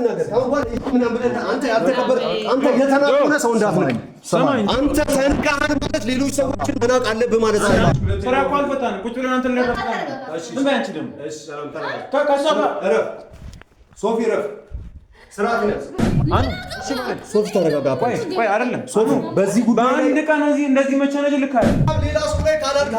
ነገር ታውቋል። ምንም ብለህ አንተ ያልተከበረ አንተ የተናቀነ ሰው እንዳትነቅ። አንተ ተንቀሃል ማለት ሌሎች ሰዎችን መናቅ አለብህ ማለት ነው። ስራ እኮ አልፈታንም። ቁጭ ብለን አንተ ለረፍታ እሺ ምን ባንቺ ደግሞ እሺ ሰላም ተረጋጋ። እረፍ ሶፊ እረፍ። ስርዓት ነህ እሺ ማለት ሶፊ ተረጋጋ። ቆይ አይደለም ሶፊ በዚህ ጉዳይ ላይ በአንድ ቀን እንደዚህ መቸነጅ ልክ አይደል? ሌላ እሱ ላይ ካላልክ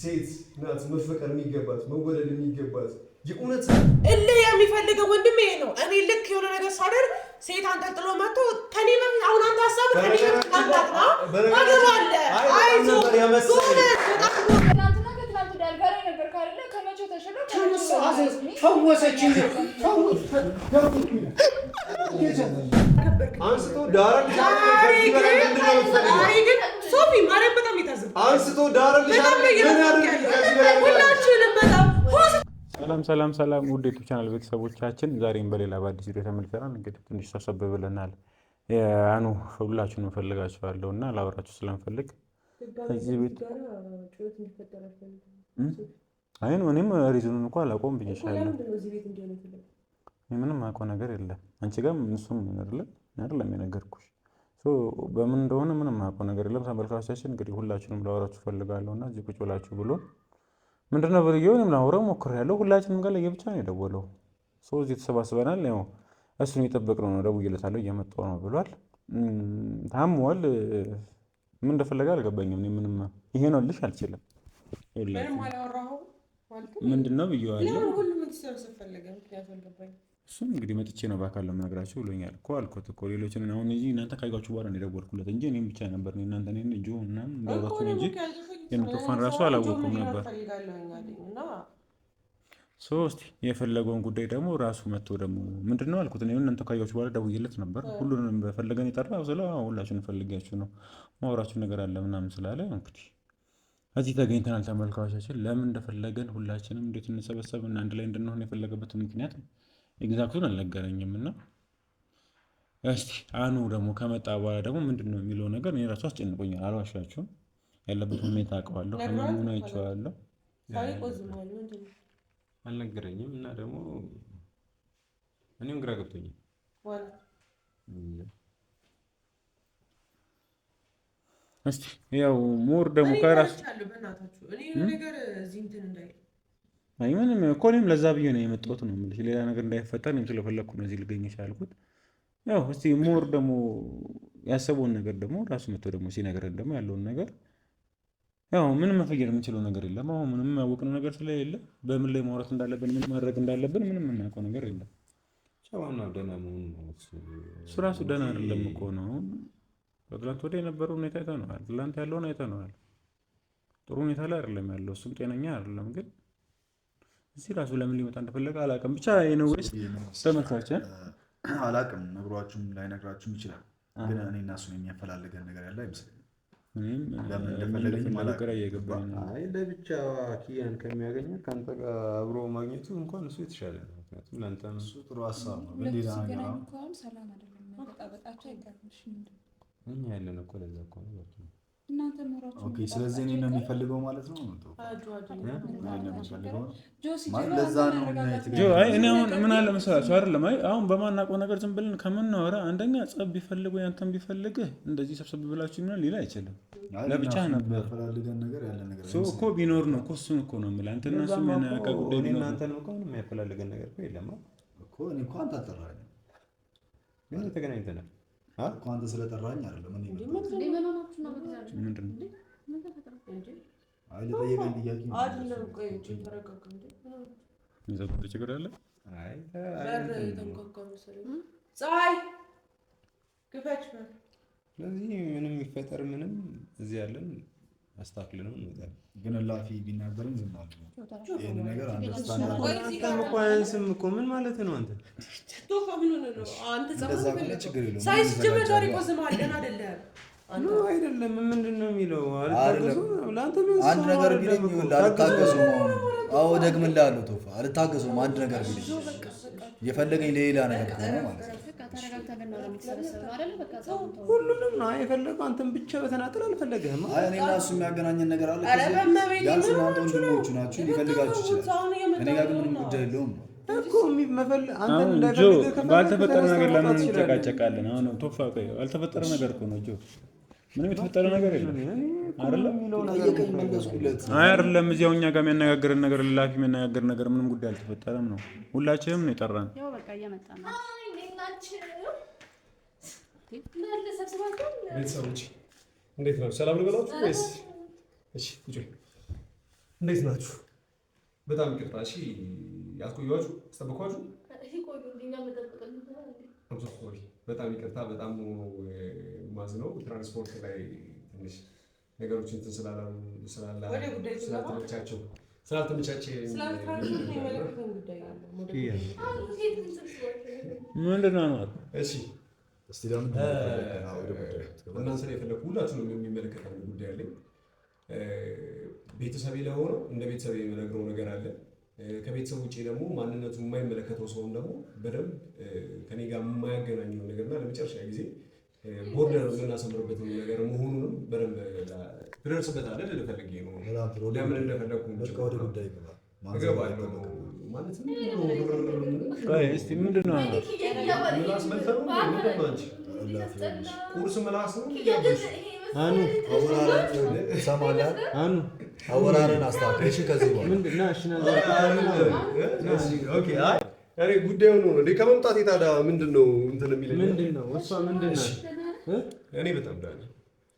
ሴት ናት መፈቀር የሚገባት መወደድ የሚገባት የእውነት እልህ የሚፈልገው ወንድሜ ነው። እኔ ልክ የሆነ ነገር ሳደርግ ሴት አንጠልጥሎ መጥቶ ከኔ በፊት አሁን አንተ ሀሳብ ከኔ በፊት አንታት ነው አገባለህ። አይዞህ አንስቶ ዳር ሶፊ ማርያም በጣም ይታዘብ አንስቶ ዳር ሰላም ውድ የዩቲዩብ ቻናል ቤተሰቦቻችን ዛሬም በሌላ በአዲስ ቪዲዮ ተመልሰናል። እንግዲህ ትንሽ ተሰብ ብለናል። ያኑ ሁላችሁንም እፈልጋችኋለሁ እና ላወራችሁ ስለምፈልግ እዚህ ቤት አይን እኔም ሪዝኑን እንኳን አላውቀውም ብዬሻለሁ። ምንም አውቀው ነገር የለም። አንቺ ጋርም እሱም አይደለም የነገርኩሽ። በምን እንደሆነ ምንም አውቀው ነገር የለም። ተመልካቾቻችን እንግዲህ ሁላችሁንም ላወራችሁ ፈልጋለሁ እና እዚህ ቁጭ ብላችሁ ብሎ ምንድነው ብዬው እኔም ላወራው ሞክሬያለሁ። ሁላችንም ጋር ለየብቻ ነው የደወለው። እዚህ ተሰባስበናል። ያው እሱን እየጠበቅነው ነው። ደውዬለታለሁ እየመጣሁ ነው ብሏል። ታሟል። ምን እንደፈለገ አልገባኝም። ምንም ይሄ ነው ልሽ አልችልም። ምንድነው ብዬዋለሁ። እሱም እንግዲህ መጥቼ ነው በአካል ለምነግራችሁ ብሎኛል እኮ አልኩት እኮ ሌሎችን አሁን እዚህ እናንተ ካይጓችሁ በኋላ ነው የደወልኩለት እንጂ እኔም ብቻ ነበር ነው እናንተ ነን እንጂ እናም እንዳወራችሁ እንጂ የምትፋን ራሱ አላወኩም ነበር። እስቲ የፈለገውን ጉዳይ ደግሞ ራሱ መጥቶ ደግሞ ምንድነው አልኩት እኔ እናንተ ካይጓችሁ በኋላ ደውዬለት ነበር። ሁሉንም በፈለገን የጠራው ስለ ሁላችሁንም ፈልጋችሁ ነው ማውራችሁ ነገር አለ ምናምን ስላለ እንግዲህ እዚህ ተገኝተናል። ተመልካቾቻችን ለምን እንደፈለገን ሁላችንም እንዴት እንሰበሰብና አንድ ላይ እንድንሆን የፈለገበት ምክንያት ኤግዛክቱን አልነገረኝም እና እስቲ አኑ ደግሞ ከመጣ በኋላ ደግሞ ምንድነው የሚለው ነገር እኔ ራሱ አስጨንቆኛል። አልዋሻችሁም። ያለበት ሁኔታ አውቀዋለሁ። ህመሙን አይቼዋለሁ። አልነገረኝም እና ደግሞ እኔም ግራ ገብቶኛል። እስቲ ያው ሞር ደግሞ ከራስ አይ ምንም እኮ እኔም ለዛ ብዬ ነው የመጣሁት ነው የምልሽ። ሌላ ነገር እንዳይፈጠር እኔም ስለፈለኩ ነው እዚህ ልገኝ የቻልኩት። ያው እስቲ ሞር ደግሞ ያሰበውን ነገር ደግሞ ራሱ መጥቶ ደግሞ ሲነግረን ደግሞ ያለውን ነገር ያው ምንም መፈየር የምንችለው ነገር የለም። አሁን ምንም ያወቅነው ነገር ስለሌለ በምን ላይ ማውራት እንዳለብን ምን ማድረግ እንዳለብን ምንም የምናውቀው ነገር የለም። ቻውና ደህና መሆኑ ነው እሱ ራሱ ደህና አይደለም እኮ ነው። በትላንት ወዲያ የነበረው ሁኔታ አይተነዋል። ትላንት ያለውን አይተነዋል። ጥሩ ሁኔታ ላይ አይደለም ያለው። እሱም ጤነኛ አይደለም። ግን እዚህ ራሱ ለምን ሊመጣ እንደፈለገ አላውቅም። ብቻ የነውስ ተመልካቾች አላውቅም። ነግሯችሁም ላይነግራችሁም ይችላል። ግን እኔ እና እሱን የሚያፈላልገን ነገር ያለ አይመስለኝም። ለምን እንደፈለገኝ ማለቀራ እየገባኝ ነው። አይ ለብቻ ኪያን ከሚያገኘው ካንተ ጋር አብሮ ማግኘቱ እንኳን እሱ የተሻለ ነው። ምክንያቱም ላንተም እሱ ጥሩ ሀሳብ ነው። እንዴት ነው እንኳን ሰላም አይደለም መጣበጣቸው አይቀርምሽም። እኛ ያለን እኮ ለዛ እኮ ነው እናንተ ኖራችሁ። ኦኬ ስለዚህ እኔ ነው የሚፈልገው ማለት ነው። እኔ አሁን ምን አለ መሰላችሁ አይደለም። አይ አሁን በማናውቀው ነገር ዝም ብለን ከምናወራ አንደኛ ጸብ ቢፈልጉ ያንተም ቢፈልግህ እንደዚህ ሰብሰብ ብላችሁ ምን ሊል አይችልም። ለብቻ ነበር ፈልገን ነገር ያለ ነገር ሶ እኮ ቢኖር ነው እኮ እሱን እኮ ነው የምልህ። አንተ እና እሱ ምን ያውቃ ጉዳይ ቢኖር እናንተን እኮ ምንም የሚያፈላልገን ነገር እኮ የለም እኮ። እኔ እኮ አንተ አጠራኸኝ ግን ተገናኝተናል እኮ አንተ ስለጠራኸኝ አይደለም። እኔ ምንድን ነው አይ ለጠየቀኝ ጥያቄ አይደለም። ቆይ ተረጋጋ እንዴ ይዘው ችግር አለ። አይ ፀሐይ ግፈች ነው። ስለዚህ ምንም ይፈጠር ምንም እዚህ ያለን አስተካክለን እንወጣለን። ግን ላፊ ቢናገርም ዝም አለ። ይሄን ነገር አንደርስታንድ አያንስም እኮ ምን ማለት ነው? አንተ ቶፋ ምን ሆነ ነው? አንተ ጸባይ ችግር የለውም። ሳይስ ጀመር ዛሬ ቆዝማ አይደል አይደለም አንተ አይደለም ምንድነው የሚለው? አልታገሱ ለአንተ ምን አንድ ነገር ቢለኝ አልታገሱ ነው። አዎ ደግምልሃለሁ ቶፋ አልታገሱም። አንድ ነገር ቢለኝ የፈለገኝ ሌላ ነገር ነው ማለት ነው። ሁሉንም ነው የፈለገው። አንተም ብቻ በተናጠል አልፈለገህም። አይ እኔ እና እሱ የሚያገናኘን ነገር አለ። ቢያንስ እናንተ ወንድሞቹ ናችሁ፣ ሊፈልጋችሁ ይችላል። እኔ ጋር ግን ምንም ጉዳይ የለውም እኮ አንተን እንዳይፈልግህ ባልተፈጠረ ነገር ለምን እንጨቃጨቃለን? አሁን ቶፋ ቆይ ባልተፈጠረ ነገር እኮ ነው ጆ ምንም የተፈጠረ ነገር የለም አይደለም። አይ አይደለም እዚያው እኛ ጋር የሚያነጋግረን ነገር ላፊ የሚያነጋግር ነገር ምንም ጉዳይ አልተፈጠረም ነው። ሁላችንም ነው የጠራን። ያው በቃ እየመጣ ነው። ቤተሰቦች እንዴት ነው? ሰላም ልበላችሁ ወይስ? እሺ ቁጭ እንዴት ናችሁ? በጣም ይቅርታ እሺ፣ ያስቆያችሁ አስጠበቅኳችሁ። በጣም ይቅርታ። በጣም ማዝነው ትራንስፖርት ላይ ትንሽ ነገሮችን እንትን ስላልተመቻቸው ምንድን ነው? እሺ እስቲ ለምን እናንተ ላይ የፈለኩ ሁላችሁንም የሚመለከት ጉዳይ አለኝ። ቤተሰቤ ለሆነው እንደ ቤተሰቤ የምነግረው ነገር አለ። ከቤተሰብ ውጭ ደግሞ ማንነቱ የማይመለከተው ሰውም ደግሞ በደንብ ከኔ ጋር የማያገናኘው ነገርና ለመጨረሻ ጊዜ ቦርደር የምናሰምርበት ነገር መሆኑንም በደንብ ትደርስበታለህ ልልህ ፈልጌ ነው። ለምን እንደፈለኩ እገባለሁ ማለት ነው። እስቲ ምንድን ነው ቁርስ ምላስ ነው አኑ አወራረን አስተካክለሽ ከዚህ በኋላ ምንድነው? ኦኬ አይ እኔ ጉዳዩ ነው እንዴ ከመምጣት ታዲያ ምንድነው እንትን የሚለኝ ምንድነው? እሷ ምንድነው? እኔ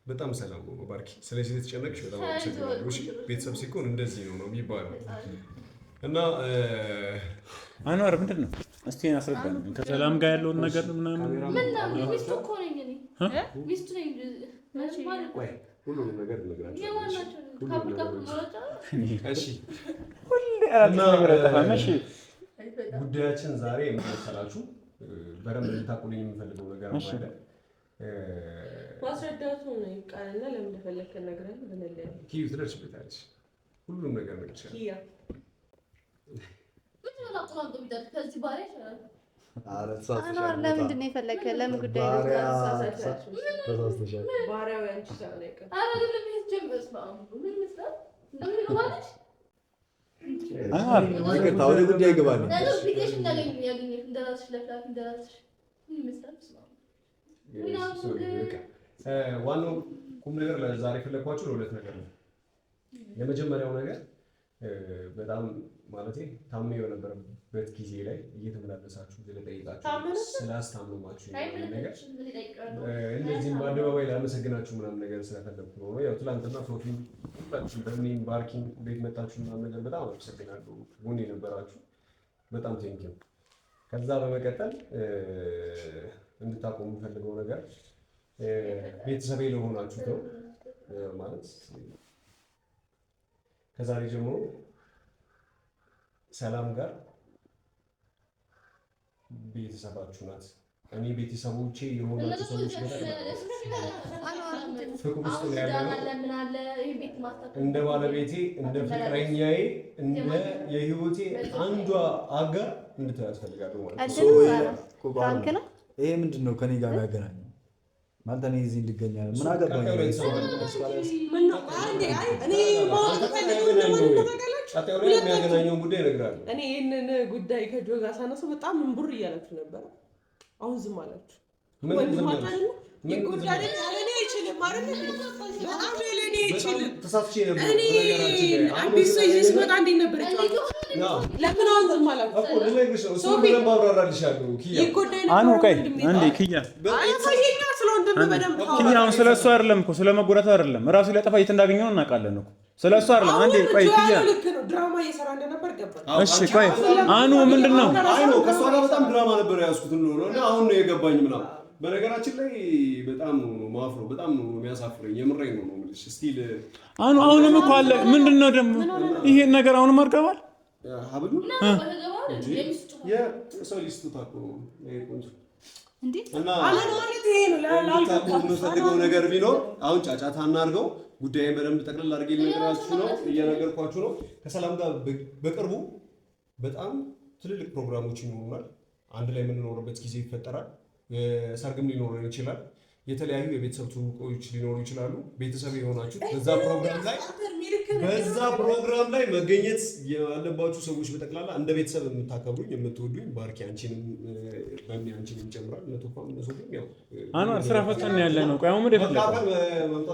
በጣም ሰላም ነው ባርኪ። ስለዚህ የተጨነቅሽ በጣም አመሰግናለሁ። እሺ ቤተሰብ ሲኮን እንደዚህ ነው የሚባለው እና አንዋር ምንድነው? እስቲ አስረዳኝ። ከሰላም ጋር ያለውን ነገር ምናምን ነው ሚስቱ እኮ ነኝ እኔ ሚስቱ ነኝ ወይ ሁሉንም ነገር እነግራቸዋለሁ። ጉዳያችን ዛሬ የምንሰላችሁ በደንብ ልታውቁልኝ የምፈልገው ነገር አለ። ማስረዳቱ ነው ቃልና ለምን እንደፈለከን ነግረን በመለያ ኪዩ ትደርስበታለች። ሁሉንም ነገር ነግሬሻለሁ። ኪያ ለምንድን ነው የፈለከ? ለምን ጉዳይ ነው? ባሪያው ያንቺ ሳይሆን ወደ ጉዳይ ይገባል። ዋናው ቁም ነገር ለዛሬ ፈለኳችሁ ለሁለት ነገር ነው። የመጀመሪያው ነገር በጣም ማለቴ ታሜ በነበረበት ጊዜ ላይ እየተመላለሳችሁ ስለጠይቃችሁ ስላስታመማችሁ ነገር እንደዚህም በአደባባይ ላመሰግናችሁ ምናምን ነገር ስለፈለኩ ነው። ያው ትናንትና ሶፊ ሁላችሁ በእኔም ባርኪን ቤት መጣችሁ ምናምን ነገር በጣም አመሰግናለሁ። ጎን የነበራችሁ በጣም ቴንኪው። ከዛ በመቀጠል እንድታቆሙ የምፈልገው ነገር ቤተሰቤ ለሆናችሁ ነው ማለት ከዛሬ ጀምሮ ሰላም ጋር ቤተሰባችሁ ናት። እኔ ቤተሰቦቼ የሆናችሁ ሰዎች ጋር ፍቅር ውስጥ ነው ያለነው። እንደ ባለቤቴ፣ እንደ ፍቅረኛዬ፣ እንደ የህይወቴ አንዷ አጋር እንድታዩ ያስፈልጋለሁ ማለት ነው። ይሄ ምንድን ነው ከኔ ጋር ያገናኘው? ማለት እኔ እዚህ እንድገኛለሁ ምን አገባኝ? የሚያገናኘውን ጉዳይ እነግራለሁ። እኔ ይህንን ጉዳይ ከጆ ጋር ሳነሳው በጣም እንቡር እያላችሁ ነበረ። አሁን ዝም አላችሁ። ተሳትቼ ነበር። አዲስ ሰው ይዘሽ ስመጣ እንዴት ነበር? ለምን አሁን ዝም አላችሁ? አሁን ስለ እሱ አይደለም እኮ ስለ መጎዳቱ አይደለም። ራሱ ሊያጠፋ የት እንዳገኘው እናውቃለን እኮ ስለ እሱ አይደለም። አንዴ ቆይ ኪያ ድራማ እየሰራ እንደነበር ገባኝ። እሺ ቆይ አኑ ምንድነው? አይ ነው ከሷ ጋር በጣም ድራማ ነበር ያስኩት ነው እና አሁን ነው የገባኝ ምናምን። በነገራችን ላይ በጣም ነው ማፍሮ በጣም ነው የሚያሳፍረኝ። የምሬን ነው የምልሽ። ስቲል አሁንም እኮ አለ። ምንድነው ደግሞ ይሄን ነገር አሁንም አርቀባል ሀብሉ የሰው ሊስቱ ታቆ ቆንጆ እና ማለት ይሄ ነው ለምፈልገው ነገር ቢኖር አሁን ጫጫታ እናድርገው። ጉዳይን በደንብ ጠቅልል አድርጌ ልነግራችሁ ነው እየነገርኳችሁ ነው። ከሰላም ጋር በቅርቡ በጣም ትልልቅ ፕሮግራሞች ይኖሩናል። አንድ ላይ የምንኖርበት ጊዜ ይፈጠራል። ሰርግም ሊኖረን ይችላል። የተለያዩ የቤተሰብ ትውውቆች ሊኖሩ ይችላሉ። ቤተሰብ የሆናችሁ በዛ ፕሮግራም ላይ መገኘት ያለባችሁ ሰዎች በጠቅላላ እንደ ቤተሰብ የምታከብሩኝ የምትወዱኝ ባርኪ አንቺንም በእኔ አንቺንም ጨምራል ለቶፋም ለሶፊም ያው አንዋር ስራ ፈተን ያለ ነው። ቆይ አሁን ወደ መምጣት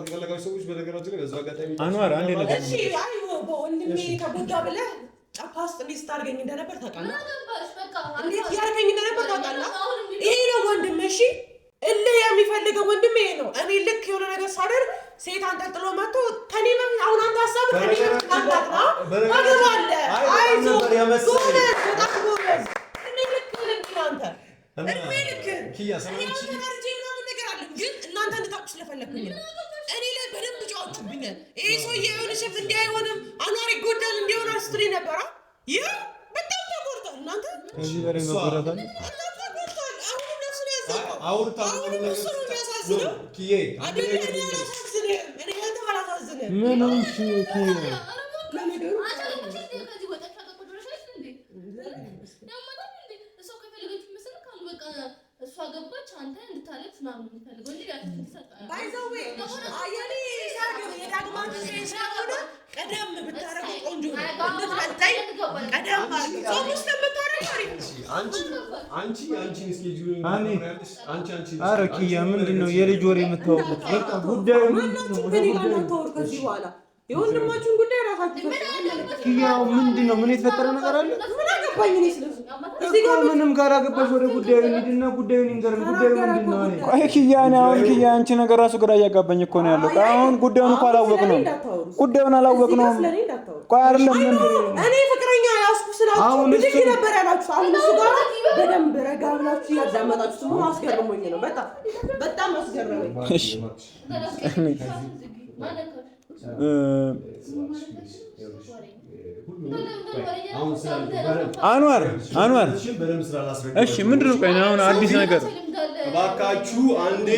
የፈለጋችሁ ሰዎች በነገራችን ላይ በዛ አጋጣሚ አንዋር አንዴ ነገር እሺ አይ በወንድሜ ተጎዳ ብለህ ጫፓስ ሊስት አድርገኝ እንደነበር ታውቃለህ። እንዴት ያደርገኝ እንደነበር ታውቃለህ። ይሄ ነው ወንድሜ። እሺ እልህ የሚፈልገው ወንድሜ ይሄ ነው። እኔ ልክ የሆነ ነገር ሳደርግ ሴት አንጠልጥሎ መጥቶ ከኔ በፊት አሁን አንተ ሀሳብ ከኔ በፊት አንታጥና ታገባለህ። አይዞህ ጎበዝ፣ በጣም ጎበዝ። እኔ ልክ አንተ እድሜ ልክ ኪያ ሰማንቺ ተናርጂ ምናምን ነገር አለ፣ ግን እናንተ እንድታውቁ ስለፈለኩኝ ነው። እኔ ላይ በደንብ ጫወቱብኛል። ይሄ ሰውዬ የሆነ ሸፍ እንዲህ አይሆንም አንዋር ይጎዳል እንዲሆን አስትሪ ነበራ። ይህ በጣም ተጎድቷል። እናንተ ከዚህ በላይ መጎዳታል አውርታ ኪዬ ምን አንቺ ኪዬ እሷ ገባች አንተ እንድታለቅስ ምናምን የምትፈልገው እንጂ ባይዘዌ አያሌ ሳገር የዳግማት ሸንሻውና ቀደም ብታረገው ቆንጆ ነው። እንድትመጣይ ቀደም ማለት ነው። ሙስ ተመታረቅ አሪፍ ነው። አንቺን ስኬጁል አንቺ ኧረ ኪያ ምንድነው የልጅ ወሬ የምታወሩት? በቃ ጉዳዩ ምንድነው? ከኔ ጋር እንዳታወሩ ከዚህ በኋላ የወንድማችሁን ጉዳይ ራሳችሁ ኪያው ምንድነው? ምን የተፈጠረ ነገር አለ? ምን አገባኝ እኔ ስለዚህ እዚህ ጋር ምንም ካላገባሽ ወደ ጉዳዩ እንሂድና ጉዳዩን እንገርም። ጉዳዩ ምንድነው? ቆይ ኪያ ነው አሁን ኪያ አንቺ ነገር ራሱ ግራ እያጋባኝ እኮ ነው ያለው። አሁን ጉዳዩን እኮ አላወቅነውም። ጉዳዩን አላወቅነውም። ቆይ አይደለም እኔ ፍቅረኛ ያስኩ ስላችሁ ልጅ ነበር ያላችሁ። አሁን እሱ ጋር በደንብ ረጋ ብላችሁ ያዳመጣችሁት ነው። አስገርሞኝ ነው። በጣም አስገረመኝ። እሺ አንዋር እሺ ምንድነው? ቆይ አሁን አዲስ ነገር እባካችሁ አንዴ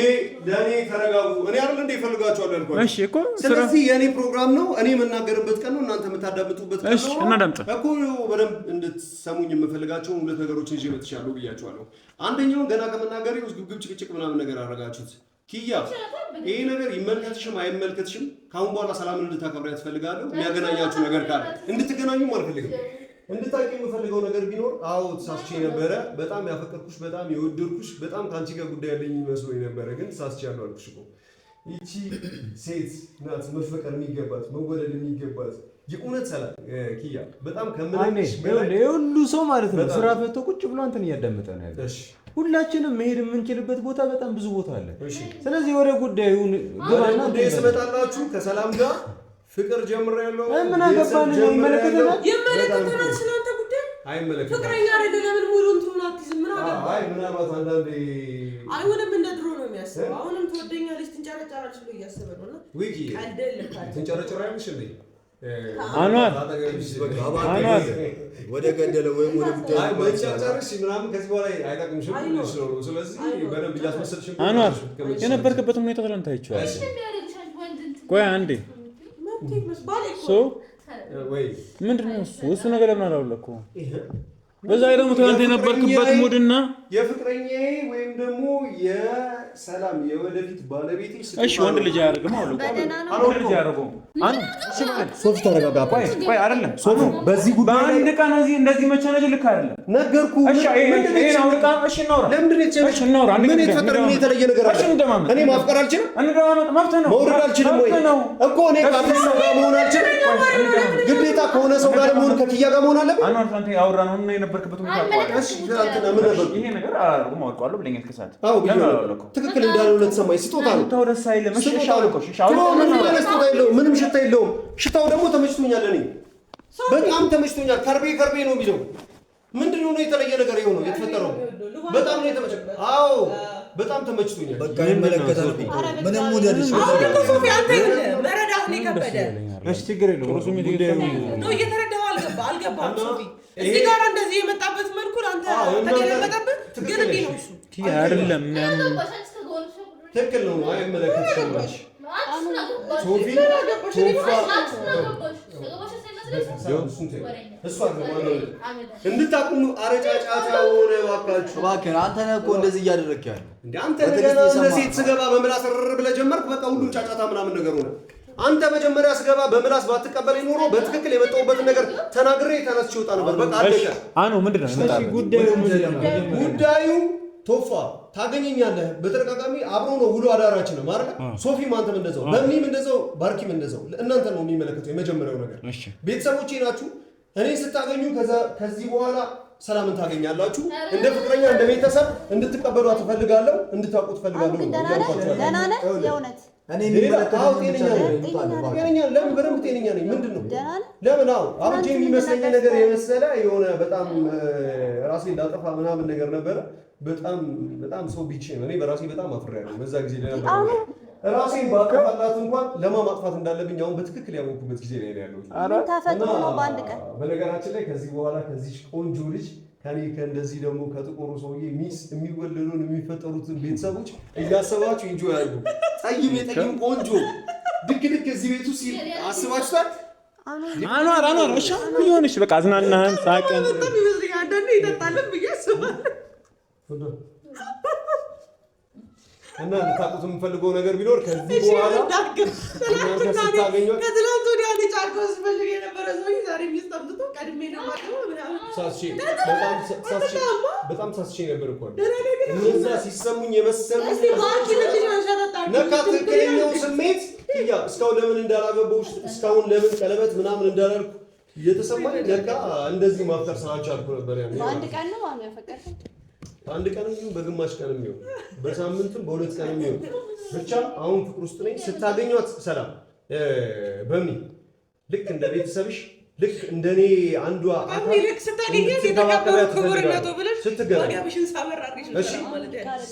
ለኔ ተረጋጉ። እኔ አይደል እንደ ይፈልጋችኋል ያልኳችሁ። እሺ እኮ ስለዚህ የኔ ፕሮግራም ነው። እኔ የምናገርበት ቀን ነው። እናንተ የምታዳምጡበት ቀን ነው። እሺ እናዳምጥ እኮ በደንብ እንድትሰሙኝ የምፈልጋቸው ሁለት ነገሮችን ይዤ መጥቻለሁ ብያችኋለሁ። አንደኛው ገና ከመናገሬ ውስጥ ግብግብ ጭቅጭቅ ምናምን ነገር አደረጋችሁት። ኪያ ይሄ ነገር ይመልከትሽም አይመልከትሽም ካሁን በኋላ ሰላምን እንድታከብሪ ያስፈልጋለሁ። የሚያገናኛችሁ ነገር ካለ እንድትገናኙም አልፈልግም። እንድታቂ የምፈልገው ነገር ቢኖር አዎ ተሳስቼ ነበረ። በጣም ያፈቀርኩሽ፣ በጣም የወደድኩሽ፣ በጣም ካንቺ ጋር ጉዳይ ያለኝ መስሎኝ ነበረ፣ ግን ተሳስቻለሁ አልኩሽ እኮ። ይቺ ሴት ናት መፈቀር የሚገባት መወደድ የሚገባት የእውነት ሰላም ኪያ። በጣም ከምንሽ ሁሉ ሰው ማለት ነው ስራ ፈቶ ቁጭ ብሎ አንተን እያዳመጠ ነው ያለው። ሁላችንም መሄድ የምንችልበት ቦታ በጣም ብዙ ቦታ አለ። ስለዚህ ወደ ጉዳዩ ግባና ስመጣላችሁ ከሰላም ጋር ፍቅር ጀምሬያለሁ። ምን አገባን? ይመለከተናል። ስለአንተ ጉዳይ አይመለከተንም። ፍቅረኛ አይደለ? ለምን ሙሉ እንትኑን አትይዝም? ምን አገባን? አይ ምናልባት አንዳንዴ አይሆንም እንደ ድሮ ነው የሚያስበው። አሁንም ትወደኛለች ትንጨረጨራለች ብሎ እያሰበ ነው። እና ዊኪ ትንጨረጨራለች እንዴ? አንዋር ወደ ገደለ ወይም ወደ ጉዳይ መንጨርጨርሽ ምናምን ከዚህ በኋላ አይጠቅምሽም። ስለዚህ በደንብ እያስመሰልሽ አንዋር የነበርክበትን ሁኔታ ትላንት አይቼዋለሁ። ቆይ አንዴ ምንድነው እሱ ነገር ለምን አላወለኩም? በዛ ደግሞ ትላንት የነበርክበት ሙድና የፍቅረኛዬ ወይም ደግሞ የሰላም የወደፊት ባለቤቴ እሺ ወንድ ልጅ አያደርግም አሉ። ወንድ ልጅ አያደርጉም። ሶፊ ተረጋጋ። ቆይ አይደለም ሶፊ በዚህ ጉዳይ በአንድ ቀን እንደዚህ መቸነጅ ልክ አይደለም። ነገርኩህ። እሺ ይሄን አውልቃ። እሺ እናውራ። ለምንድን ነው የተጨነቀው? እሺ እናውራ። ምን የተፈጠረ ምን የተለየ ነገር አለ? እኔ ማፍቀር አልችልም። እንደማመጥ መብት ነው። መውረድ አልችልም ወይ እኮ እኔ ከአንተ ሰው ጋር መሆን አልችልም። ግዴታ ከሆነ ሰው ጋር መሆን ከኪያ ጋር መሆን አለብኝ። አንዋር ትናንት ያወራነው እና የነበርክበት ሁኔታ ይሄ ነገር አላልኩም አውቀዋለሁ ብለኛል። ከሰዓት ትክክል እንዳልሆነ ተሰማኝ። ስጦታ ነው። ስጦታው ደስ አይልም። እሺ ምንም ሽታ የለውም። ሽታው ደግሞ ተመችቶኛል። እኔ በጣም ተመችቶኛል። ከርቤ ነው የሚለው ምንድን ነው የተለየ ነገር የሆነው የተፈጠረው? በጣም ነው የተመቸኝ። አዎ በጣም ተመችቶኛል። በቃ ይመለከታል። ምንም ወደድሽ ሶፊ አንተ መረዳት ነው የከበደ። እሺ ችግር የለውም። ነው እየተረዳኸው አልገባም ሶፊ። እዚህ ጋር እንደዚህ የመጣበት መልኩ አንተ ተገለበጠብህ። ግን እንዴ ነው እሱ አይደለም ትክክል ነው። አይመለከትሽም ሶፊ እንድታቁም አረጫጫታ ሆነ እባካችሁ እባክህ አንተ ነህ እኮ እንደዚህ እያደረግህ ያለው እንዴ አንተ ነገና ለሴት ስገባ በምላስ ብለህ ጀመርክ በቃ ሁሉም ጫጫታ ምናምን ነገር ሆነ አንተ መጀመሪያ ስገባ በምላስ ባትቀበለኝ ኖሮ በትክክል የመጣሁበትን ነገር ተናግሬ ተነስቼ ወጣ ነበር በቃ አለቀ አኑ ምንድነው ጉዳዩ ቶፋ ታገኘኛለህ በተረጋጋሚ አብሮ ነው ውሎ አዳራችን ነው ማለት ሶፊም አንተም እንደዛው በእኔም እንደዛው ባርኪም እንደዛው እናንተ ነው የሚመለከተው የመጀመሪያው ነገር ቤተሰቦቼ ናችሁ እኔ ስታገኙ ከዚህ በኋላ ሰላምን ታገኛላችሁ እንደ ፍቅረኛ እንደ ቤተሰብ እንድትቀበሉ አትፈልጋለሁ እንድታውቁ ትፈልጋለሁ ደህና ነህ የእውነት እኔ የሚመለከተው ጤነኛ ለምን በደንብ ጤነኛ ነኝ ምንድነው ለምን አሁን የሚመስለኝ ነገር የመሰለ የሆነ በጣም ራሴ እንዳጠፋ ምናምን ነገር ነበረ በጣም ሰው ቢቼ ነው እኔ በራሴ በጣም አፍሬያለሁ በዛ ጊዜ ለነበረ ራሴን ባጠፋላት እንኳን ለማጥፋት እንዳለብኝ አሁን በትክክል ያወኩበት ጊዜ ላይ ነው ያለው ምን ተፈጥሮ ነው በአንድ ቀን በነገራችን ላይ ከዚህ በኋላ ከዚህ ቆንጆ ልጅ ከኔ ከእንደዚህ ደግሞ ከጥቁሩ ሰውዬ ሚስ የሚወለዱን የሚፈጠሩትን ቤተሰቦች እያሰባችሁ ኢንጆይ አድርጉ ጠይም የጠይም ቆንጆ ድክ እዚህ ቤቱ ሲል አስባችኋል አኗር እሺ ይሁንሽ በቃ አዝናናህን ሳቀን በጣም ይመስለኛል አንዳንዴ ይጠጣልን ብዬ አስባለሁ እና ልታውቁት የምፈልገው ነገር ቢኖር ከዚህ በኋላ ከትላንት ወዲያ እኔ ጫካ ውስጥ ፈልግ የነበረ ሰውዬ ዛሬ ሚስት አምጥቶ ቀድሜ ነው በጣም ሳስቼ ነበር እኮ እነዛ ሲሰሙኝ የመሰሉኝ ነካ ትክክለኛው ስሜት እስካሁን ለምን እንዳላገባሁሽ እስካሁን ለምን ቀለበት ምናምን እንዳላልኩ እየተሰማኝ ነካ እንደዚህ ማፍጠር ስላልቻልኩ ነበር ያኔ አንድ ቀን ነው አሁን ያፈቀርከው አንድ ቀንም ይሁን በግማሽ ቀንም ይሁን በሳምንትም በሁለት ቀንም ይሁን ብቻ አሁን ፍቅር ውስጥ ነኝ ስታገኟት ሰላም በሚ ልክ እንደ ቤተሰብሽ ልክ እንደኔ አንዷ አካል ልክ ስታገኛት የተከበረው ክብርነቱ ብለሽ ወዲያብሽን ሳበራሪሽ ማለት ያለው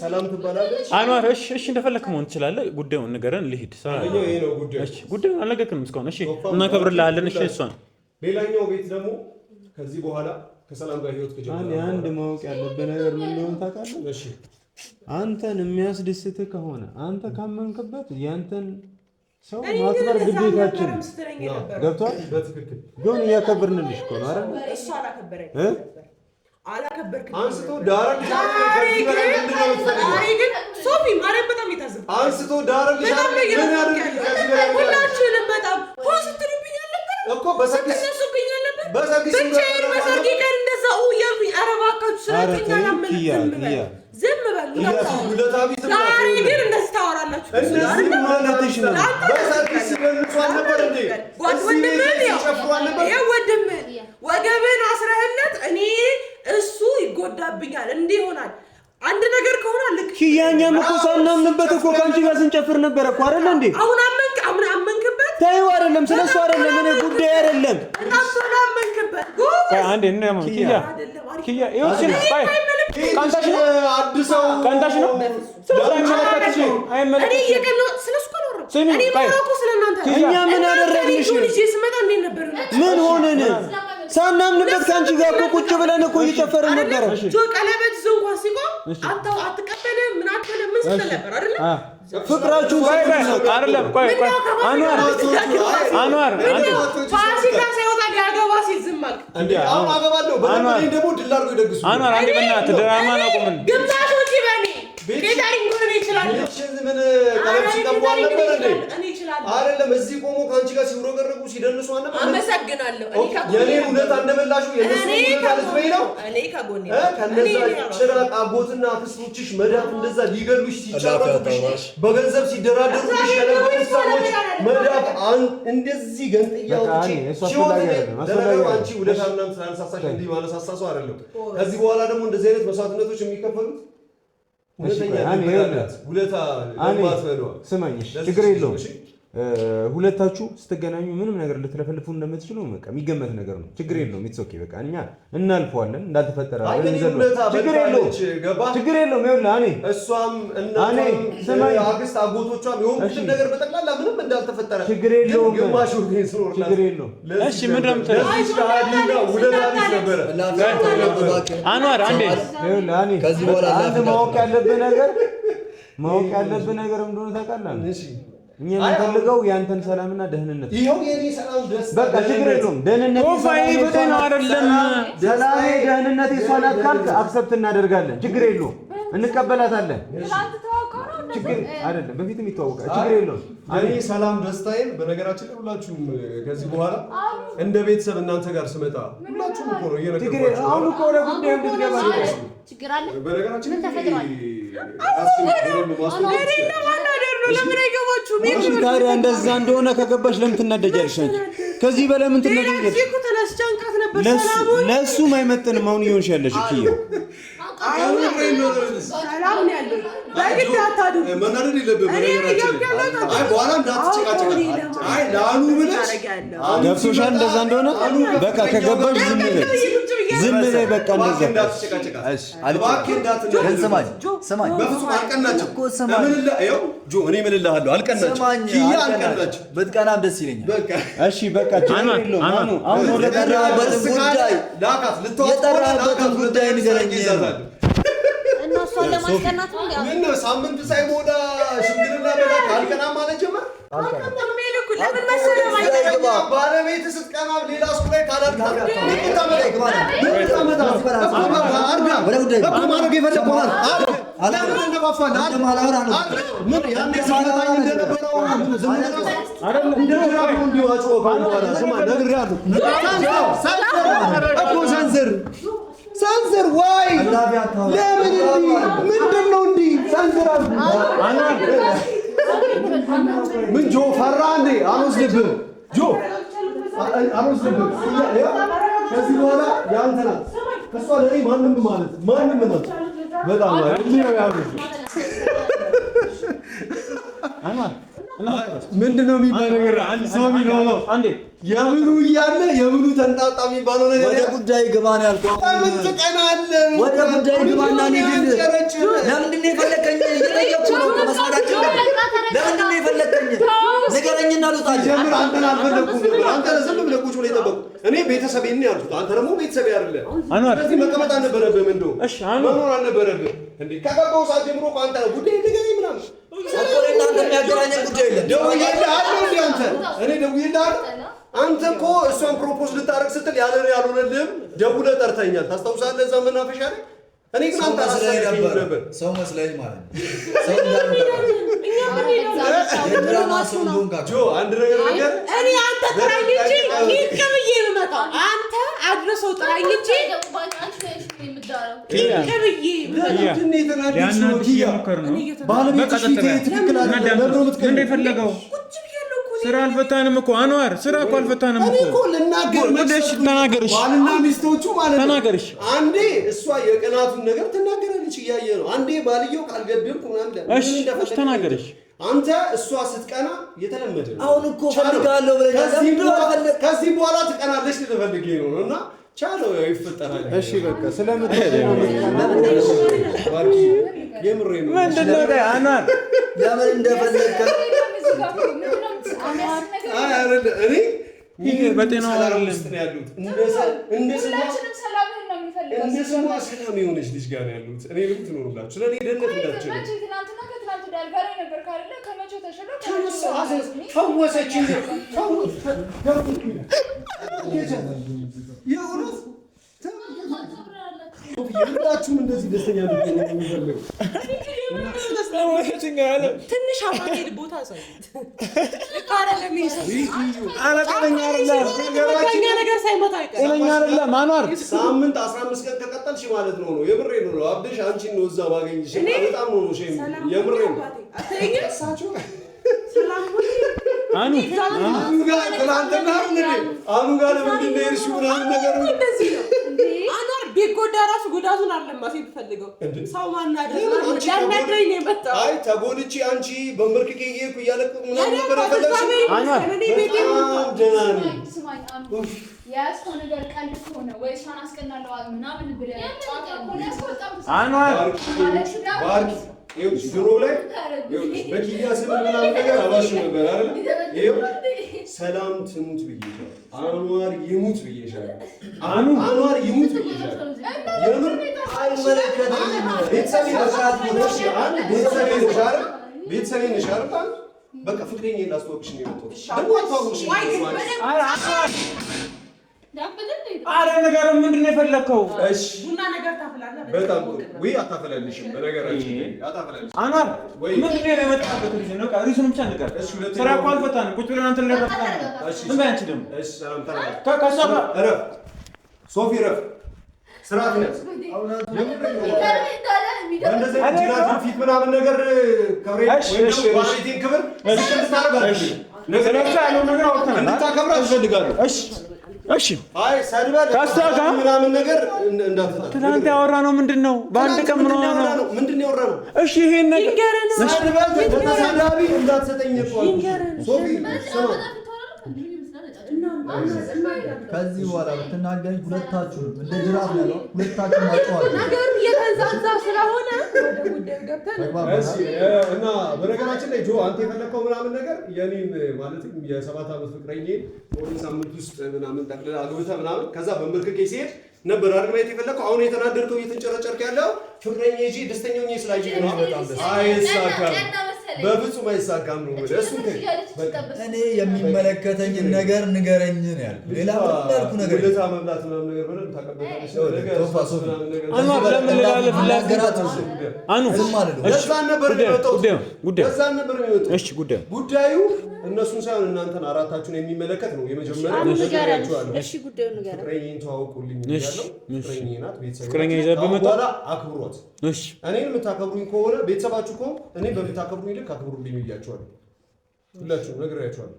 ሰላም ትባላለች አኗር እሺ እንደፈለክ መሆን ትችላለህ ጉዳዩን ንገረን ልሂድ ይሄ ነው ጉዳዩ እሺ ጉዳዩን አልነገርክንም እስካሁን እሺ እናከብርልሃለን እሺ እሷን ሌላኛው ቤት ደግሞ ከዚህ በኋላ ከሰላም ጋር ህይወት ከጀመረ አንድ ማወቅ ያለብህ ነገር ምን እንደሆነ ታውቃለህ? እሺ አንተን የሚያስደስትህ ከሆነ አንተ ካመንክበት ያንተን ሰው ማክበር ግዴታችን ገብቷል። በትክክል ግን እያከበርንልሽ እኮ ነው አይደል? እሱ አላከበረኝ አላከበርክም አንስቶ ዳረግ ከዚህ በላይ ምንድነው የምትፈልገው? አይ ግን ሶፊ ማርያም በጣም የታዘብኩት አንስቶ ዳረግ ምን ያደርግ ከዚህ በላይ ሁላችንም በጣም ሆስትሩብኝ አለበት እኮ በሰክስ ብቻዬን በሰርጌ ቀን እንደዛ እያልኩኝ ኧረ እባካችሁ ስለትኛ ላመልጥ ዝም በሉ ዛሬ ግን እንደዚህ ታወራላችሁ ወንድምህን ወገብህን አስረህለት እኔ እሱ ይጎዳብኛል እንዲህ ይሆናል አንድ ነገር ከሆነ ልክ ኪያኛም እኮ ሳናምንበት እኮ ከአንቺ ጋር ስንጨፍር ነበር እኮ አይደል እንዴ አሁን አመንክበት ታይው አይደለም ስለሱ አይደለም እኔ ጉዳይ አይደለም አመንክበት አንዴ እንደማ ኪያ ይወስን ባይ ካንታሽ ነው አድሰው ካንታሽ ነው ስለማይመለከትሽ አይመለከትሽ እኔ እየቀለው ስለሱ እኔ ማራኩ ስለናንተ እኛ ምን አደረግልሽ ስመጣ እንዴ ነበር ምን ሆነን ሳናምንበት ካንቺ ጋር እኮ ቁጭ ብለን እኮ እየጨፈርን ነበር ጆ ቀለበት እንኳን ሲቆም አንተው አትቀበልም ምን አትልም ምን ስትል ነበር አይደል ፍቅራችሁ አይደለም ቆይ አንዋር ፋሲካ ሳይወጣ ሊያገባ ሲል ዝም አልክ እንዴ አሁን አገባለሁ በእኔ ደግሞ ድል አድርጎ ይደግሱ አንዋር አንዴ በእናትህ ድራማ አቁምን ግምታሾች ይበኒ ኬታሪንግ ሆነ ይችላል ምን ቀለም ሲቀቡ አልነበር እንዴ እኔ ይችላል አይደለም እዚህ ቆሞ ካንቺ ጋር ሲውረገረጉ ሲደንሱ አልነበር አመሰግናለሁ እኔ ከጎኔ የኔ ሁለት አንደበላሹ የነሱ ሁለት ነው እኔ ከጎኔ ከነዛ ጭራቅ አጎትና ክስቶችሽ መዳፍ እንደዛ ሊገሉሽ ሲጫረቱሽ በገንዘብ ሲደራደሩሽ ከነበሩ ሰዎች መዳፍ እንደዚህ ገንጥያዎች ሲወጥ ለነገሩ አንቺ ውለታና ስላነሳሳሽ እንዲህ ማነሳሳሰው አይደለም ከዚህ በኋላ ደግሞ እንደዚህ አይነት መስዋዕትነቶች የሚከፈሉት ውለታ ለማት ነው ስማኝ ችግር የለውም ሁለታችሁ ስትገናኙ ምንም ነገር ልትለፈልፉ እንደምትችሉ በቃ የሚገመት ነገር ነው ችግር የለውም ኢትስ ኦኬ በቃ እኛ እናልፈዋለን እንዳልተፈጠረ ችግር የለውም ይኸውልህ እኔ እሷም እናቷም ስማኝ አክስት አጎቶቿም የሆኑትን ነገር በጠቅላላ ምንም እንዳልተፈጠረ ችግር የለውም ግማሹ ግን ስኖር ችግር የለውም እሺ ምንድነው ለዚህ ሻሃዲና ውለታ ቢስ ነበረ አንዋር አንዴ ይኸውልህ እኔ ከዚህ በኋላ ማወቅ ያለብህ ነገር እንደሆነ ታውቃለህ እሺ እኛ የምንፈልገው ያንተን ሰላምና ደህንነት። ይሄው የኔ ሰላም ደስ በቃ ችግር የለውም። ደህንነት በደና አይደለም ሰላሜ ደህንነት የሷን ካልክ አክሰፕት እናደርጋለን። ችግር የለውም፣ እንቀበላታለን። ችግር አይደለም፣ በፊትም ይተዋወቃል። ችግር የለውም። እኔ ሰላም ደስታዬን በነገራችን ላይ ሁላችሁም ከዚህ በኋላ እንደ ቤተሰብ እናንተ ጋር ስመጣ ሁላችሁም እኮ ነው እየነገርኳችሁ። አሁን እኮ ወደ ጉዳዩ እንድትገባ ችግር አለ። በነገራችን ላይ ለምን አይገባችሁም? እሺ ታዲያ እንደዛ እንደሆነ ከገባሽ ለምን ትናደጃለሽ? ከዚህ በላይ ምን ትናደጃለሽ? ለእሱም አይመጥንም። አሁን እየሆንሽ ያለሽ እኮ ሰላም ነው ያለው። በግድ አታድርጉ። መናደድ የለብህም። በኋላ እንዳትጨቃጨቃ። አይ ለአኑ ብለሽ ገብቶሻል? እንደዛ እንደሆነ በቃ ከገባሽ ዝም በይ፣ ዝም በይ በቃ እንደዛ። ስማኝ በፍጹም አልቀናችም እኮ እኔ ምን እልሃለሁ? አልቀናችም። ኪያ አልቀናችም። ብትቀናም ደስ ይለኛል። እሺ በቃ አሁን ወደ የጠራህበትን ጉዳይ ንገረኝ። እና እሷን ለማስቀናት ነው እንዴ? ምን ነው ሳምንት ሳይሞላ ሽምግልና በቃ አልቀናም ማለት ጀመር። ለምን መሰለህ ማይገባ ባለቤት ስትቀና ሌላ ሰው ላይ ካላልካ ሰንዝር ዋይ ለምን ምንድን ነው እንዲህ ሰንዝር ምን ጆ ፈራ እንዴ? አልወስድብህም ጆ አልወስድብህም። ከዚህ በኋላ ያንተ ናት። ከሷ ለኔ ማንም ማለት በጣም ምንድን ነው የሚባል ነገር አንድ ሰው የሚለው አንዴ የምኑ እያለ የምኑ ተንጣጣ የሚባለው ነገር ወደ ጉዳይ ግባ ነው ያልኩህ። ምን ትቀናለህ? ወደ ጉዳይ ግባና እንሂድ። ለምንድን ነው የፈለከኝ? እየጠየኩህ ነው። መስማታችን ለምንድን ነው የፈለከኝ? ንገረኝና ልውጣልህ። ጀምር። አንተን አልፈለኩም ነበር። አንተ ዝም ብለህ ቁጭ ብለህ የጠበቁ እኔ ቤተሰቤን ነው ያልኩት። አንተ ደግሞ ቤተሰቤ አይደለም። ስለዚህ መቀመጥ አልነበረብህም። እንደው መኖር አልነበረብህም እንዴ? ከገባሁ ሰዓት ጀምሮ እኮ አንተ ጉዳይ ንገረኝ ምናምን እኮ እናንተ የሚያገናኘን ጉዳይ የለም። ደውዬልሃለሁ እንዴ? እኔ ደውዬልሃለሁ። አንተ እኮ እሷን ፕሮፖዝ ልታረግ ስትል ያልሆነልህም ደውለህ ጠርተኛል። ታስታውሳለህ? እዛ መናፈሻ ላይ እኔ ግን አንተ አላሰብከኝ ነበር። ሰው መስለኝ ማለት ነው። ሰው ጆ አንድ ነገር እኔ አንተ ጥራኝ እንጂ ይልቅ ብዬ የምመጣው አንተ አድረሰው ጥራኝ እንጂ ስራ አልፈታንም እኮ አንዋር፣ ስራ እኮ አልፈታንም እኮ። ተናገርሽ ባልና ሚስቶቹ ማለት ነው። ተናገርሽ። አንዴ እሷ የቅናቱን ነገር ትናገራለች፣ እያየ ነው። አንዴ ባልየው ካልገደልኩ ምናምን እሺ ተናገርሽ። አንተ እሷ ስትቀና የተለመደ ነው። አሁን እኮ ፈልጋለሁ ብለህ ከዚህ በኋላ ትቀናለች ልፈልግ ነው እና ቻለው ይፈጠራል። እሺ በቃ ስለምትሄድ የምሬን ነው። ምንድነው አንዋር ለምን እንደፈለግከ እኔ ይሄ በጤናው አይደለም ያሉት እንደ ስሟ ሰላም የሆነች ልጅ ጋር ያሉት እኔ ልኩ ትኖሩላችሁ ስለኔ ደህንነት እንዳትችሉ ፈወሰችኝ። ሁላችሁም እንደዚህ ደስተኛ ነው። ትንሽ አባቴ ቦታ ነገር ሳይመጣ ማኗር ሳምንት 15 ቀን ከቀጠልሽ ማለት ነው። የምሬ ነው። አብደሽ አንቺን ነው እዛ ባገኝሽ በጣም ነው ሼም። የምሬ ነው። አኑ ጋር ትናንትና አኑ ጋር ለምንድን ነው የሄድሽው ምናምን ነገር ነው እንደዚህ ነው አንዋር ቢጎዳ ራሱ ጉዳቱን አለማስ ይፈልገው ሰው ማናደር ያናደኝ ነው የመጣው። አይ ተጎድቼ አንቺ በመርክኬ እየሄድኩ እያለቅኩ ምናምን ነበር ያፈለግሽው። ያስኮ ነገር ቀልድ ከሆነ ወይ እሷን አስቀናለሁ ምናምን ብለህ አንዋር ድሮ ላይ በኪያ ስም ምናምን ነገር አባሽ ነበር አይደል? ይሄው ሰላም ትሙት ብዬሻለሁ። አንዋር ይሙት ብዬሻለሁ። አንዋር ይሙት ብዬሻለሁ። የምር አይመለከተኝም። ቤተሰብ ነሽ አይደል? በቃ ፍቅረኛዬን ላስተዋውቅሽ ነው የመጣሁት። ደግሞ አታውቅሽ አረ ነገር ምንድን ነው የፈለከው? እሺ ቡና ነገር ታፈላለህ? በጣም ጥሩ። ወይ አታፈላልሽም? በነገራችን አታፈላልሽ። አኗር ምንድን ነው የመጣበት ልጅ ነው? ሪሱን ብቻ ንገር። ስራ እኮ አልፈታንም። ቁጭ ብለን አንተ እንደረፍታ ነው። እሺ ዝም በይ አንቺ ደግሞ። እሺ ሰላም ታዲያ ከሷ ጋር እረፍ። ሶፊ እረፍ። ስርዓት ነው። እንደዚህ ጅራት ፊት ምናምን ነገር ከብሬ ወይ ደግሞ ባለቤቴን ክብር ዝቅ ታደርጋለሽ። ነገር ያለው ነገር አውጥተናል። እንድታከብራት እፈልጋለሁ። እሺ እሺ አይ ሰድበል ካስታካ ምናምን ነገር እንዳትፈታ። ትናንት ያወራነው ምንድነው? በአንድ ቀን ምን ሆነ ነው? ምንድነው ያወራነው? እሺ ይሄን ነገር ሰድበል ተሳዳቢ እንዳትሰጠኝ እኮ ሶፊ ስማ ከዚህ በኋላ ብትናገሪ ሁለታችሁም እንደ ጅራፍ ያለው ሁለታችሁም አጫዋለሁ። ነገሩ እየተንዛዛ ስለሆነ ወደ ጉዳዩ ገብተን እና በነገራችን ላይ ጆ አንተ የፈለከው ምናምን ነገር የኔን ማለትም የ7 ዓመት ፍቅረኛዬን በሁለት ሳምንት ውስጥ ምናምን ጠቅልላ አግብተህ ምናምን ከዛ በምርክኬ ሲሄድ ነበር አይደል ማየት የፈለከው። አሁን የተናደድከው እየተንጨረጨርክ ያለው ፍቅረኛ ይጂ ደስተኛ ሆኜ ስላየህ ነው። አይሳካም፣ በፍጹም አይሳካም ነው ወደ እሱ እኔ የሚመለከተኝን ነገር ንገረኝ ነው ያልኩት። ሌላ ምንም ያልኩ ነገር ለታ መብላት ምናምን ነገር በደንብ ታቀበላለሽ። ነገር ቶፋ ሶፊ አኑ ለምን ላለ ፍላገራት አኑ ለዛን ነበር የመጣው ጉዳዩ ለዛን ነበር የመጣው። እሺ ጉዳዩ እነሱን ሳይሆን እናንተን አራታችሁን የሚመለከት ነው። የመጀመሪያው ነገራችኋለሁ። እሺ ጉዳዩ ንገረን። ፍቅረኛዬን ተዋውቁልኝ ያለው ፍቅረኛዬ ናት። ቤተሰብ ፍቅረኛ ይዘህ በመጣ አክብሮት። እሺ እኔን የምታከብሩኝ ከሆነ ቤተሰባችሁ ከሆነ እኔ በምታከብሩኝ ልክ አክብሩልኝ ብያችኋለሁ። ሁላችሁም ነግሬያችኋለሁ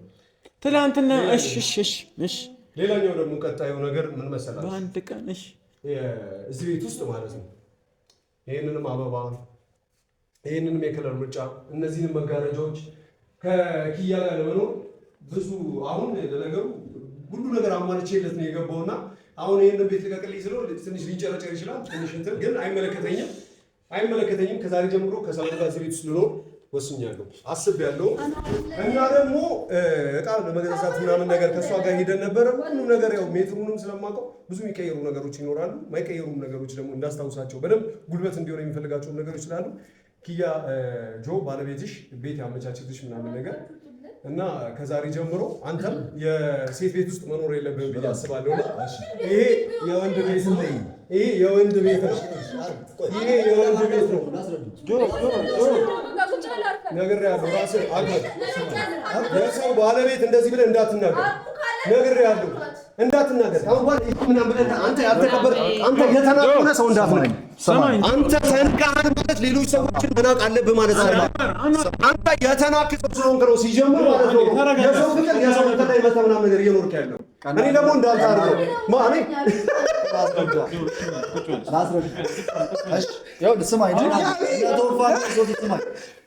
ትናንትና። እሺ ሌላኛው ደግሞ ቀጣዩ ነገር ምን መሰላችሁ? በአንድ ቀን እዚህ ቤት ውስጥ ማለት ነው ይሄንንም አበባ ይሄንንም የከለር ምርጫ እነዚህንም መጋረጃዎች ከኪያ ጋር ለመኖር ብዙ አሁን ለነገሩ ሁሉ ነገር አሟልቼለት ነው የገባውና አሁን ይሄንን ቤት ልቀቅልኝ ስለው ትንሽ ሊንጨረጨር ይችላል። ትንሽ እንትን ግን አይመለከተኝም። ከዛሬ ጀምሮ ከሰው ጋር እዚህ ቤት ውስጥ ልኖር ወስኛለሁ፣ አስቤያለሁ። እና ደግሞ እቃ ለመገዛዛት ምናምን ነገር ከእሷ ጋር ሄደን ነበረ። ሁሉም ነገር ያው ሜትሩንም ስለማውቀው ብዙ የሚቀየሩ ነገሮች ይኖራሉ። የማይቀየሩም ነገሮች ደግሞ እንዳስታውሳቸው በደንብ ጉልበት እንዲሆን የሚፈልጋቸው ነገሮች ስላሉ ኪያ ጆ ባለቤትሽ ቤት ያመቻችልሽ ምናምን ነገር እና ከዛሬ ጀምሮ አንተም የሴት ቤት ውስጥ መኖር የለብህም ብዬ አስባለሁ። ይሄ የወንድ ቤት ነው። ይሄ የወንድ ቤት ነው። ይሄ የወንድ ቤት ነው። ነግሬሃለሁ። ራስህ የሰው ባለቤት እንደዚህ ብለህ እንዳትናገር ነግሬሃለሁ። እንዳትናገር አሁን ምናምን ብለህ አንተ ያልተከበረ አንተ የተናቀ ሰው እንዳትናገር። አንተ ተንቀሃል ማለት ሌሎች ሰዎችን መናቅ አለብህ ማለት አይደለም። አንተ የተናቀ ሰው ስለሆንክ ነው ሲጀምር ማለት ነው። የሰው ፍቅር የሰው ተላይ መተምናም ነገር እየኖርክ ያለው እኔ ደግሞ እንዳንተ አድርገው ማኔ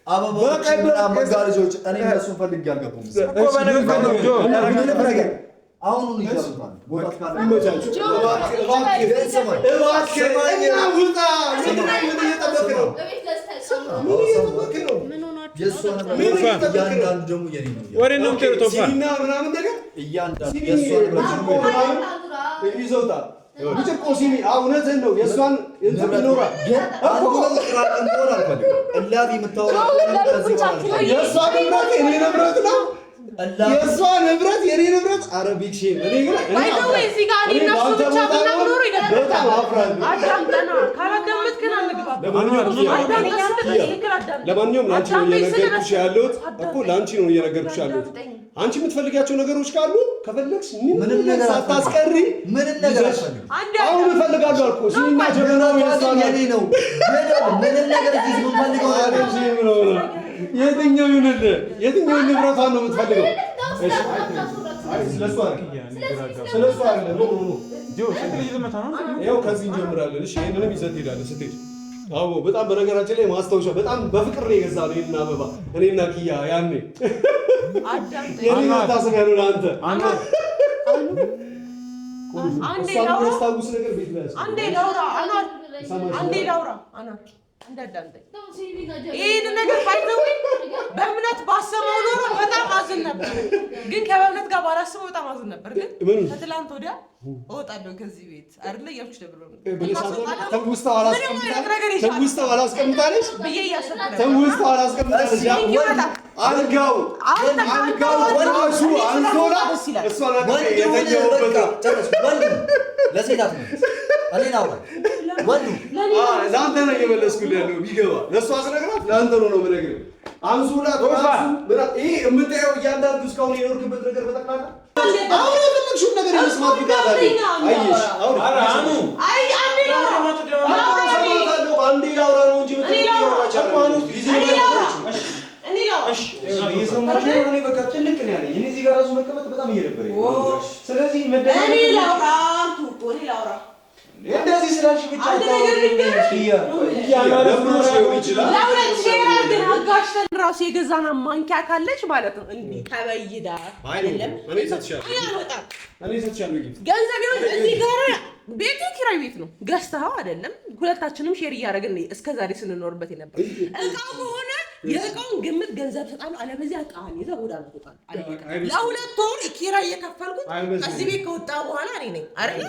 አበባዎችና መጋረጃዎች እኔ እነሱን ፈልጌ አልገቡም። አሁኑን ይገርማል። ቦታ ካለ ይመቻችሁ። እያንዳንዱ ደግሞ የኔ ነው። ወሬ ነው የምትለው ሲኒና ምናምን ነገር እያንዳንዱ ይዘውታል። ብጭቆ ሲኒ እውነትህን ነው። የእሷን እንትን ይኖራል። እላፊ የምታወራው የእሷ ንብረት የኔ ንብረት ነው። የእሷ ንብረት የኔ ንብረት አረቢክ ሼም እኔ ግን እዚህ ጋር እኔ እና እሱ ብቻ ብናኖር ይደረጋል። በጣም አፍራለሁ። አዳምጠና ካላዳመጥክን አንግባባ። ለማንኛውም ላንቺ ነው እየነገርኩሽ ያለሁት እኮ ላንቺ ነው እየነገርኩሽ ያለሁት። አንቺ የምትፈልጊያቸው ነገሮች ካሉ ከፈለግሽ ምንም ነገር ሳታስቀሪ ምንም ነገር አትፈልጊ። አሁን እፈልጋለሁ አልኩ። ሲኒማ ጀበናው የኔ ነው። ምንም ነገር እዚህ የምንፈልገው የትኛው ይሁንልህ? የትኛውን ንብረቷን ነው የምትፈልገው? ስለሱ አይደለም። ይኸው ከዚህ እንጀምራለን። እሺ ይሄንንም ይዘህ ትሄዳለህ ስትሄድ። አዎ በጣም በነገራችን ላይ ማስታወሻ በጣም በፍቅር ነው የገዛነው ይሄንን አበባ እኔና ኪያ ያኔ የኔ መታሰቢያ ነው ለአንተ። የሚያስታውስ ነገር ቤት ላይ አንዴ ላውራ አናት እንዳዳምጠኝ ይሄን ነገር ባይዘው በእምነት ባሰበው ኖሮ በጣም አዝን ነበር፣ ግን ከበእምነት ጋር ባላስበው በጣም አዝን ነበር። ግን ከትላንት ወዲያ እወጣለሁ ከዚህ ቤት አይደለ እያልኩሽ ነበር። ተውስታው አላስቀምጣለች ብዬ እያሰብኩ ነበር። ተውስታው አላስቀምጣለች። አልጋው ወንዱ አንሶላ እሷ ለሴታት ነው አለና ለአንተ ነው እየመለስኩልህ ያለው። ቢገባ ለእሷ ስነግራት ለአንተ ነው የምነግርህ። አንሶላ ይሄ የምታየው እያንዳንዱ እስካሁን የኖርክበት ነገር በጠቅላላ አሁን የፈለግሽውን ነገር የመስማት ብቃት አለኝ። አየሽ አንዴ ላውራ ነው እንጂ በቃ ጭንቅ ነው ያለኝ። እኔ እዚህ ጋር እራሱ መቀመጥ በጣም እየደበረኝ ነው። ስለዚህ እኔ ላውራ እንደዚህ ስላልሽ ብቻ አጋሽተን ራሱ የገዛና ማንኪያ ካለች ማለት ነው እንዲህ ከበይዳ አይደለም ገንዘብ እዚህ ጋር ቤት ኪራይ ቤት ነው ገዝተኸው አይደለም። ሁለታችንም ሼር እያደረግን እስከዛሬ ስንኖርበት የነበር እቃው ከሆነ የእቃውን ግምት ገንዘብ ሰጣለሁ፣ አለበዚያ እቃህን ይዘህ ጎዳና ትወጣለህ። ለሁለት ወር ኪራይ የከፈልኩት ከዚህ ቤት ከወጣ በኋላ እኔ ነኝ አይደል?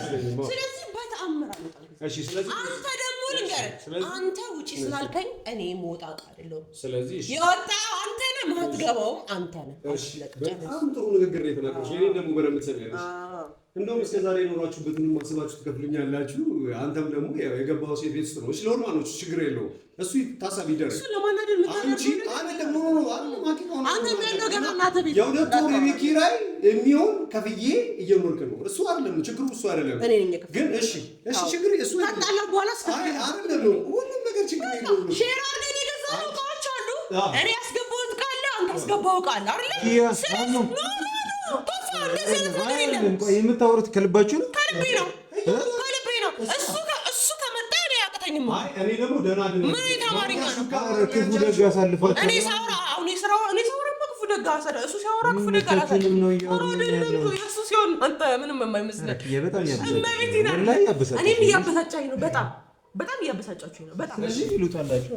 ስለዚህ በተአምር አልወጣም። አንተ ደግሞ ልንገርህ፣ አንተ ውጪ ስላልከኝ እኔ መውጣ አይደለሁም። ስለዚህ የወጣው አንተ ነህ፣ የማትገባውም አንተ ነህ። በጣም ጥሩ ንግግር ነው የተናገርሽው። እኔ ደግሞ በደንብ ትሰሚያለሽ። እንደውም እስከ ዛሬ የኖራችሁበትን ማስባችሁ ትከፍሉኛላችሁ። አንተም ደግሞ የገባው ሴት ቤት ውስጥ ነው። እሺ ለሆነ ማኖች ችግር የለውም። እሱ ታሳቢ ይደረግ። እሱ ለማናደር አንቺ አይደለም ነው አንተ የሚያለው ገና እናተ ቤት የሁለት ወር የቤት ኪራይ የሚሆን ከፍዬ እየኖርክ ነው። እሱ አይደለም ችግሩ፣ እሱ አይደለም ግን እሺ ችግር እሱ ታጣላ በኋላ አይደለም ነው ሁሉም ነገር ችግር የለውም። ሼር አድርገን የገዛነው እቃዎች አሉ። እኔ ያስገባሁት ካለ አንተ ያስገባው ቃል አይደል? የምታወሩት ከልባችሁ ነው? ከልቤ ነው። እሱ ከመጣ እኔ አያቅተኝም። እኔ ደግሞ ደህና ምን ተማሪኛ ነው? ክፉ ደግ አሳልፋችሁ እኔ ሳውራ ክፉ ደግ አሳልፋ እሱ ሲያወራ ክፉ ደግ አላሳልፋ እሱ ሲሆን አንተ ምንም የማይመስልህ እኔም እያበሳጫኝ ነው። በጣም እያበሳጫችሁኝ ነው። በጣም ስለዚህ ይሉታላችሁ